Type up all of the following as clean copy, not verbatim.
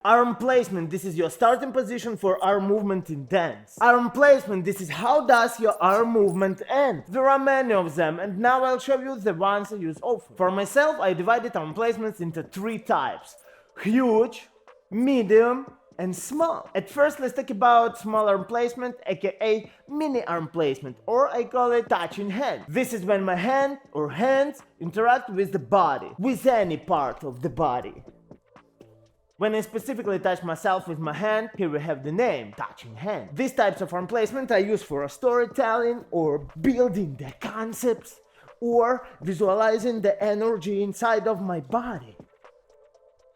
Arm placement, this is your starting position for arm movement in dance. Arm placement, this is how does your arm movement end. There are many of them, and now I'll show you the ones I use often. For myself, I divided arm placements into 3 types: huge, medium, and small. At first, let's talk about small arm placement, aka mini arm placement, or I call it touching hand. This is when my hand or hands interact with the body, with any part of the body. When I specifically touch myself with my hand, here we have the name, touching hand. These types of arm placement I use for storytelling or building the concepts or visualizing the energy inside of my body.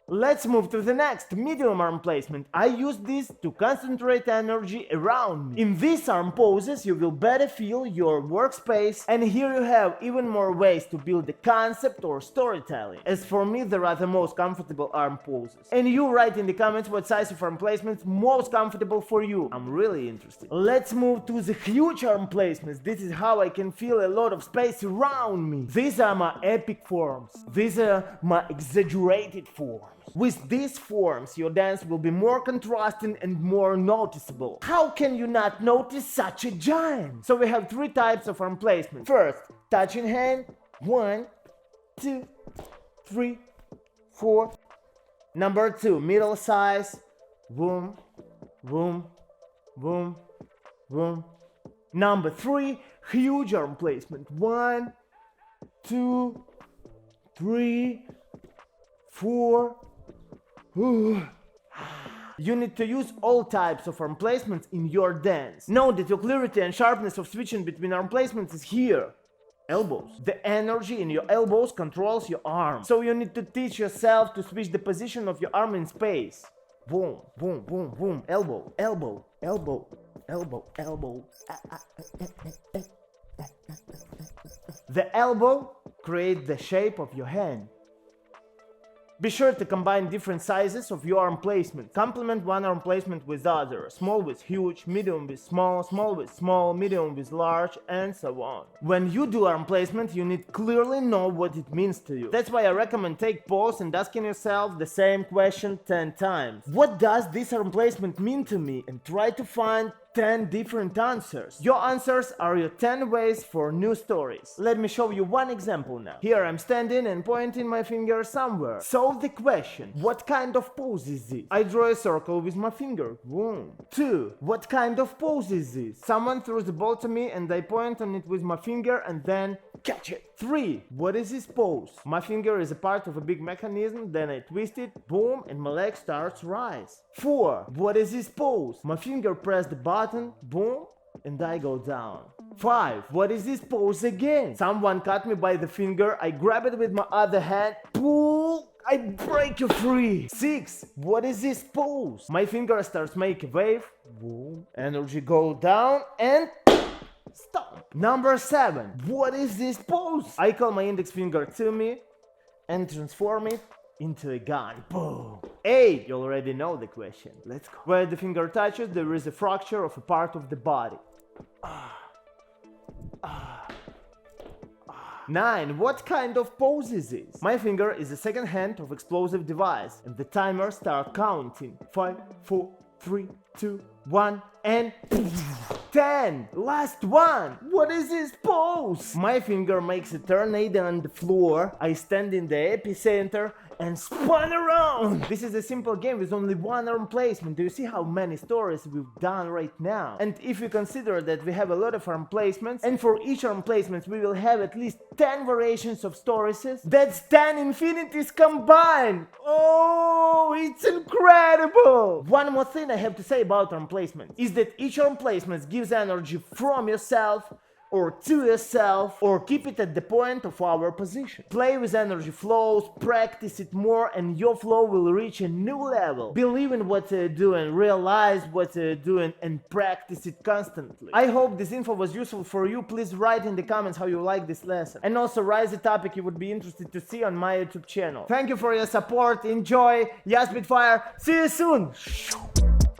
Let's move to the next, medium arm placement. I use this to concentrate energy around me. In these arm poses you will better feel your workspace, and here you have even more ways to build the concept or storytelling. As for me, there are the most comfortable arm poses. And you write in the comments what size of arm placement is most comfortable for you. I'm really interested. Let's move to the huge arm placements. This is how I can feel a lot of space around me. These are my epic forms. These are my exaggerated forms. With these forms, your dance will be more contrasting and more noticeable. How can you not notice such a giant? So we have 3 types of arm placement. First, touching hand. 1, 2, 3, 4. Number 2, middle size. Boom, boom, boom, boom. Number 3, huge arm placement. 1, 2, 3, 4. You need to use all types of arm placements in your dance. Note that your clarity and sharpness of switching between arm placements is here. Elbows. The energy in your elbows controls your arm. So you need to teach yourself to switch the position of your arm in space. Boom, boom, boom, boom. Elbow, elbow, elbow, elbow, elbow. The elbow creates the shape of your hand. Be sure to combine different sizes of your arm placement. Complement one arm placement with other. Small with huge, medium with small, small with small, medium with large, and so on. When you do arm placement, you need clearly know what it means to you. That's why I recommend take pause and asking yourself the same question 10 times. What does this arm placement mean to me? And try to find 10 different answers. Your answers are your 10 ways for new stories. Let me show you one example now. Here I'm standing and pointing my finger somewhere. Solve the question. What kind of pose is this? I draw a circle with my finger. Boom. 2. What kind of pose is this? Someone throws the ball to me and I point on it with my finger and then catch it. 3. What is this pose? My finger is a part of a big mechanism, then I twist it, boom, and my leg starts to rise. 4. What is this pose? My finger press the button, boom, and I go down. 5. What is this pose again? Someone cut me by the finger, I grab it with my other hand, pull, I break you free. 6. What is this pose? My finger starts make a wave, boom, energy go down, and stop. Number 7. What is this pose? I call my index finger to me and transform it into a gun. Boom. 8. You already know the question. Let's go. Where the finger touches, there is a fracture of a part of the body. 9. What kind of pose is this? My finger is the second hand of explosive device and the timer starts counting. 5, 4, 3, 2, 1, and 10. Last one. What is this pose? My finger makes a tornado on the floor. I stand in the epicenter and spun around. This is a simple game with only one arm placement. Do you see how many stories we've done right now? And if you consider that we have a lot of arm placements, and for each arm placement we will have at least 10 variations of stories, that's 10 infinities combined. Oh, it's incredible. One more thing I have to say about arm placement is that each arm placement gives energy from yourself or to yourself, or keep it at the point of our position. Play with energy flows, practice it more, and your flow will reach a new level. Believe in what you're doing, realize what you're doing, and practice it constantly. I hope this info was useful for you. Please write in the comments how you like this lesson. And also write the topic you would be interested to see on my YouTube channel. Thank you for your support. Enjoy. Yeah, Spitfire. See you soon.